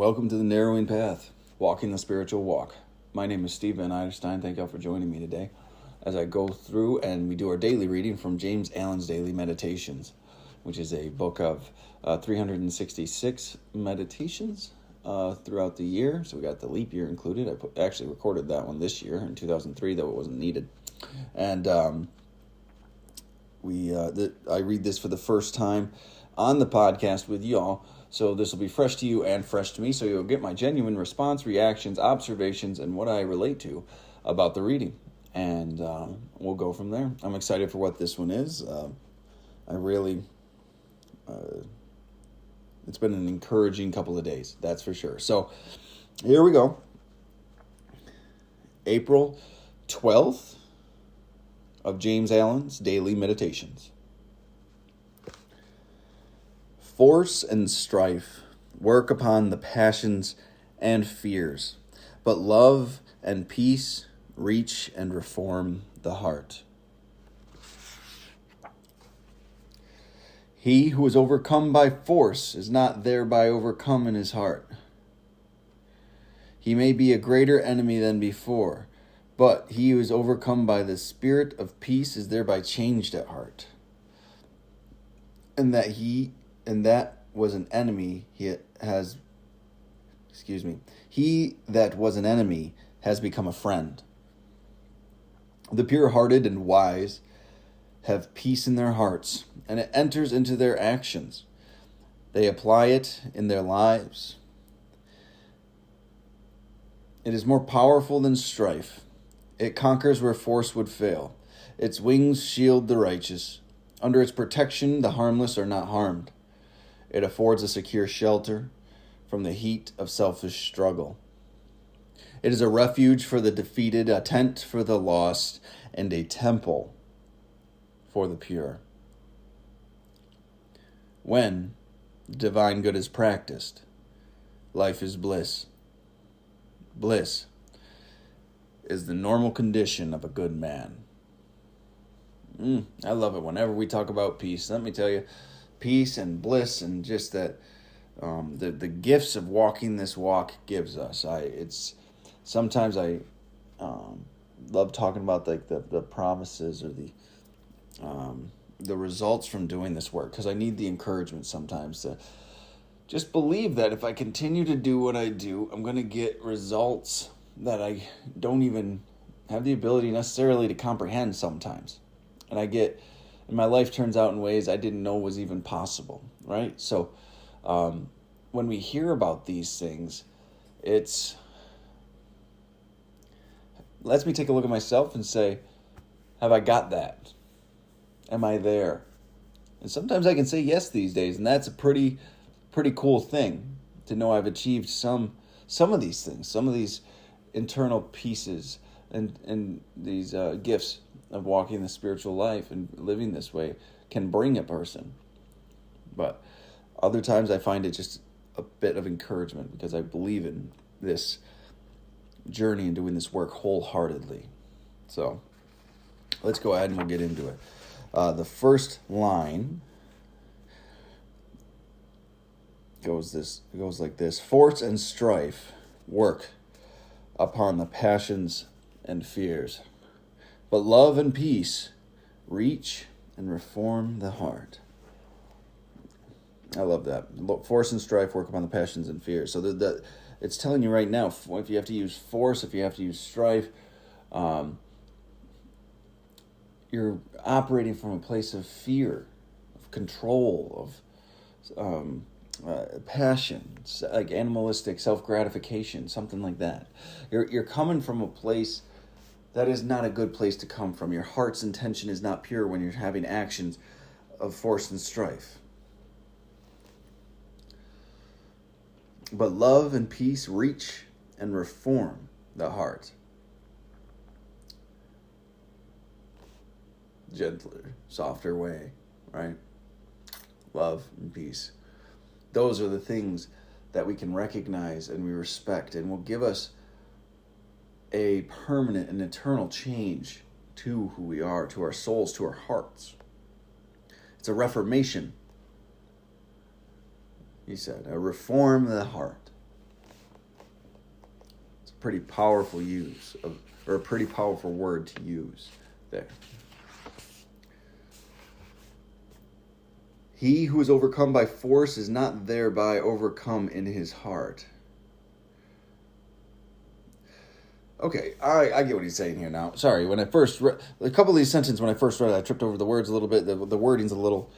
welcome to the Narrowing Path, Walking the Spiritual Walk. My name is Steve Van Eiderstein. Thank y'all for joining me today as I go through and we do our daily reading from James Allen's Daily Meditations, which is a book of 366 meditations throughout the year. So we got the leap year included. I actually recorded that one this year in 2003, though it wasn't needed. And I read this for the first time on the podcast with y'all. So this will be fresh to you and fresh to me. So you'll get my genuine response, reactions, observations, and what I relate to about the reading. And we'll go from there. I'm excited for what this one is. It's been an encouraging couple of days, that's for sure. So here we go. April 12th of James Allen's Daily Meditations. Force and strife work upon the passions and fears, but love and peace reach and reform the heart. He who is overcome by force is not thereby overcome in his heart. He may be a greater enemy than before, but he who is overcome by the spirit of peace is thereby changed at heart. He that was an enemy has become a friend. The pure-hearted and wise have peace in their hearts, and it enters into their actions. They apply it in their lives. It is more powerful than strife. It conquers where force would fail. Its wings shield the righteous. Under its protection, the harmless are not harmed. It affords a secure shelter from the heat of selfish struggle. It is a refuge for the defeated, a tent for the lost, and a temple for the pure. When divine good is practiced, life is bliss. Bliss is the normal condition of a good man. I love it whenever we talk about peace. Let me tell you, peace and bliss and just that the gifts of walking this walk gives us. Sometimes I love talking about like the promises or the results from doing this work, because I need the encouragement sometimes to just believe that if I continue to do what I do, I'm going to get results that I don't even have the ability necessarily to comprehend sometimes. And my life turns out in ways I didn't know was even possible, right? So when we hear about these things, it lets me take a look at myself and say, have I got that? Am I there? And sometimes I can say yes these days, and that's a pretty cool thing to know I've achieved some of these things, some of these internal pieces and these gifts of walking the spiritual life and living this way can bring a person. But other times I find it just a bit of encouragement because I believe in this journey and doing this work wholeheartedly. So let's go ahead and we'll get into it. The first line goes like this: force and strife work upon the passions and fears, but love and peace reach and reform the heart. I love that. Force and strife work upon the passions and fears. So it's telling you right now, if you have to use force, if you have to use strife, you're operating from a place of fear, of control, of passion, like animalistic self-gratification, something like that. You're coming from a place that is not a good place to come from. Your heart's intention is not pure when you're having actions of force and strife. But love and peace reach and reform the heart. Gentler, softer way, right? Love and peace. Those are the things that we can recognize and we respect and will give us a permanent and eternal change to who we are, to our souls, to our hearts. It's a reformation, he said, a reform the heart. pretty powerful use of, or a pretty powerful word to use there. He who is overcome by force is not thereby overcome in his heart. Okay, I get what he's saying here now. Sorry, when I first read a couple of these sentences, when I first read it, I tripped over the words a little bit. The wording's a little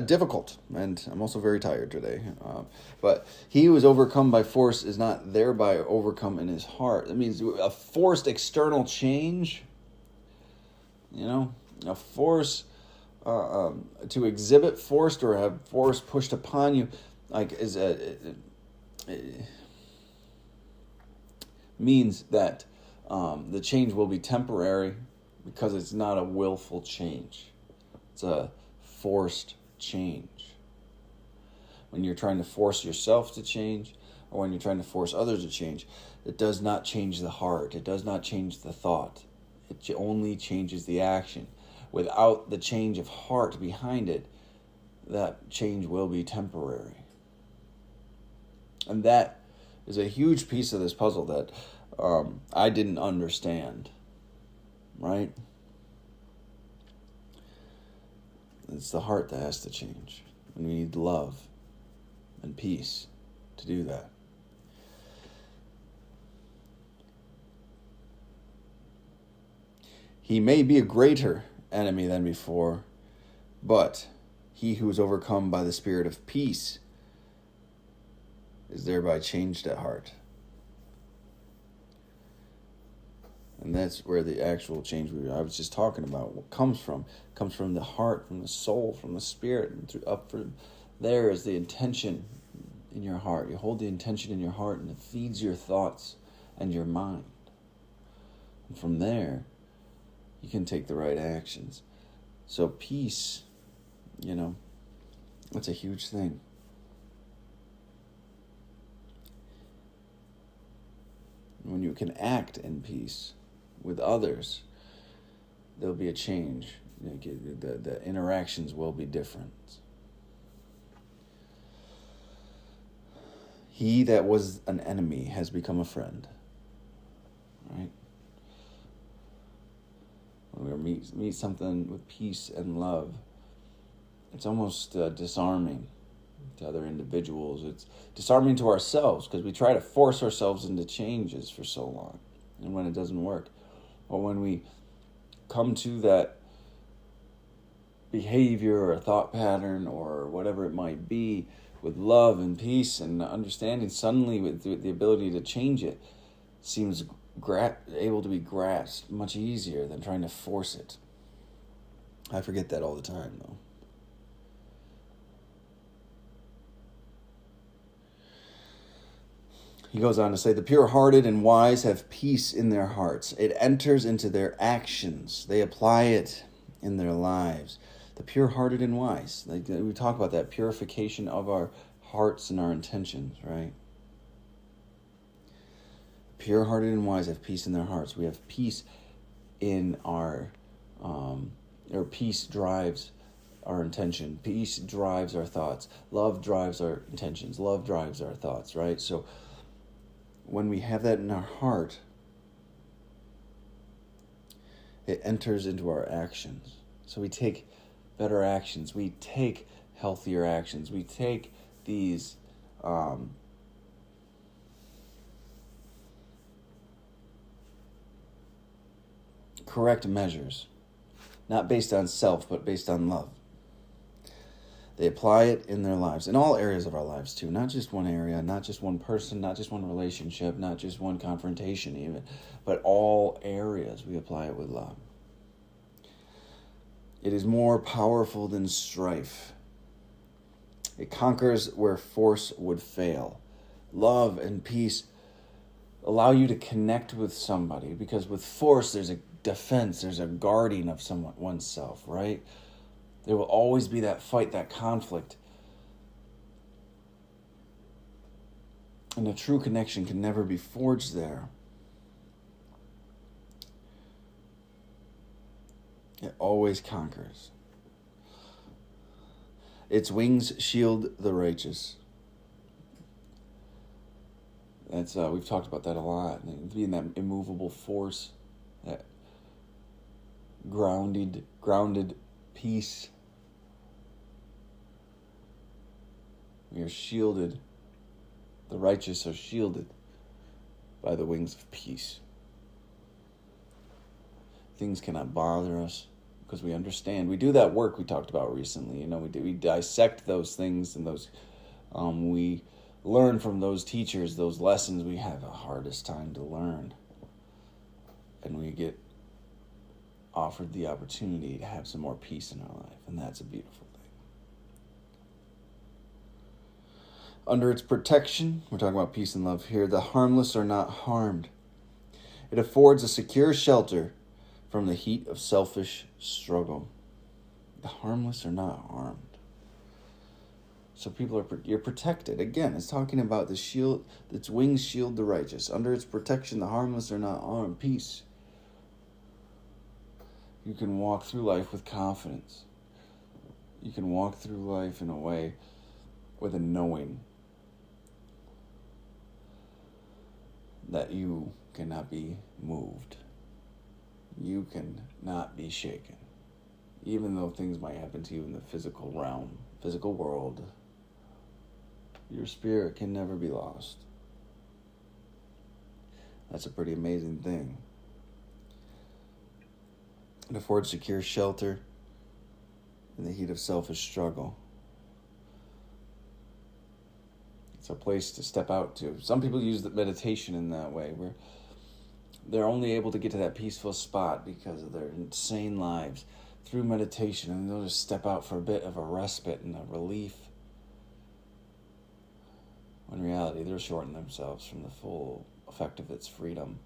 difficult, and I'm also very tired today. But he who is overcome by force is not thereby overcome in his heart. That means a forced external change, a force to exhibit forced or have force pushed upon you, means that the change will be temporary because it's not a willful change. It's a forced change. When you're trying to force yourself to change, or when you're trying to force others to change, it does not change the heart. It does not change the thought. It only changes the action. Without the change of heart behind it, that change will be temporary. And that is a huge piece of this puzzle that I didn't understand, right? It's the heart that has to change. And we need love and peace to do that. He may be a greater enemy than before, but he who is overcome by the spirit of peace is thereby changed at heart. And that's where the actual change I was just talking about comes from the heart, from the soul, from the spirit. And up from there is the intention in your heart. You hold the intention in your heart, and it feeds your thoughts and your mind. And from there, you can take the right actions. So peace, that's a huge thing. When you can act in peace with others, there'll be a change. The interactions will be different. He that was an enemy has become a friend. Right? When we meet something with peace and love, it's almost disarming to other individuals. It's disarming to ourselves because we try to force ourselves into changes for so long, and when it doesn't work. But when we come to that behavior or thought pattern or whatever it might be with love and peace and understanding, suddenly with the ability to change it seems able to be grasped much easier than trying to force it. I forget that all the time, though. He goes on to say, the pure-hearted and wise have peace in their hearts. It enters into their actions. They apply it in their lives. The pure-hearted and wise. We talk about that purification of our hearts and our intentions, right? Pure-hearted and wise have peace in their hearts. We have peace in our, or peace drives our intention. Peace drives our thoughts. Love drives our intentions. Love drives our thoughts, right? So when we have that in our heart, it enters into our actions. So we take better actions. We take healthier actions. We take these correct measures, not based on self, but based on love. They apply it in their lives, in all areas of our lives too, not just one area, not just one person, not just one relationship, not just one confrontation even, but all areas we apply it with love. It is more powerful than strife. It conquers where force would fail. Love and peace allow you to connect with somebody, because with force there's a defense, there's a guarding of oneself, right? There will always be that fight, that conflict. And a true connection can never be forged there. It always conquers. Its wings shield the righteous. That's we've talked about that a lot. Being that immovable force, that grounded peace. We are shielded. The righteous are shielded by the wings of peace. Things cannot bother us because we understand. We do that work we talked about recently. We dissect those things, and those we learn from those teachers, those lessons we have the hardest time to learn. And we get offered the opportunity to have some more peace in our life, and that's a beautiful thing. Under its protection, we're talking about peace and love here, the harmless are not harmed. It affords a secure shelter from the heat of selfish struggle. The harmless are not harmed. So you're protected. Again, it's talking about the shield, its wings shield the righteous. Under its protection, the harmless are not harmed. Peace. You can walk through life with confidence. You can walk through life in a way with a knowing that you cannot be moved. You cannot be shaken. Even though things might happen to you in the physical realm, physical world, your spirit can never be lost. That's a pretty amazing thing. It affords secure shelter in the heat of selfish struggle. It's a place to step out to. Some people use the meditation in that way, where they're only able to get to that peaceful spot because of their insane lives through meditation, and they'll just step out for a bit of a respite and a relief. When in reality, they're shorting themselves from the full effect of its freedom.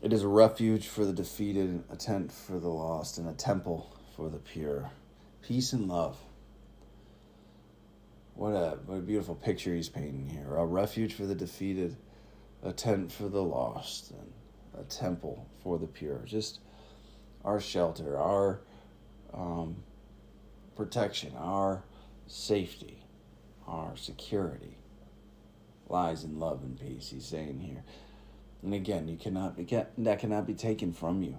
It is a refuge for the defeated, a tent for the lost, and a temple for the pure. Peace and love. What a beautiful picture he's painting here. A refuge for the defeated, a tent for the lost, and a temple for the pure. Just our shelter, our protection, our safety, our security lies in love and peace, he's saying here. And again, that cannot be taken from you.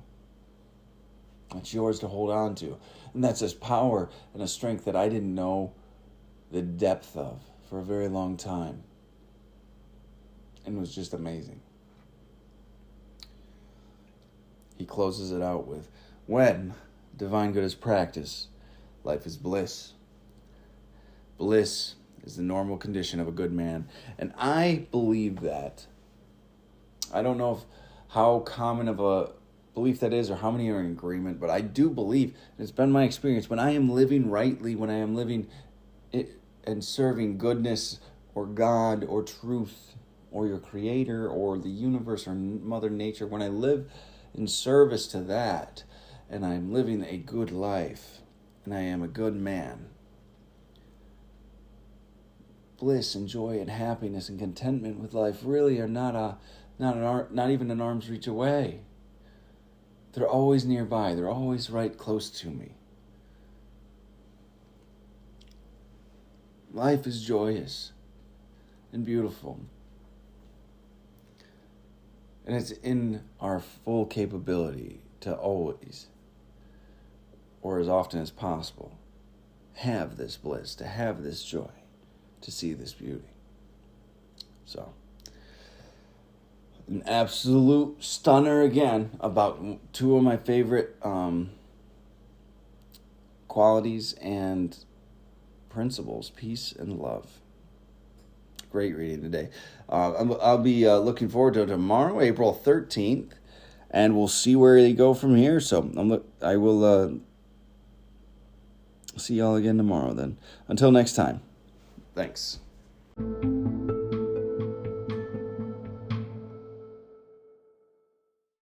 It's yours to hold on to. And that's a power and a strength that I didn't know the depth of for a very long time. And it was just amazing. He closes it out with, when divine good is practiced, life is bliss. Bliss is the normal condition of a good man. And I believe that. I don't know how common of a belief that is or how many are in agreement, but I do believe, and it's been my experience, when I am living rightly, when I am living and serving goodness or God or truth or your creator or the universe or Mother Nature, when I live in service to that and I'm living a good life and I am a good man, bliss and joy and happiness and contentment with life really are not even an arm's reach away. They're always nearby. They're always right close to me. Life is joyous and beautiful. And it's in our full capability to always, or as often as possible, have this bliss, to have this joy, to see this beauty. So, an absolute stunner again about two of my favorite qualities and principles, peace and love. Great reading today. I'll be looking forward to tomorrow, April 13th, and we'll see where they go from here. So I will see y'all again tomorrow then. Until next time, thanks.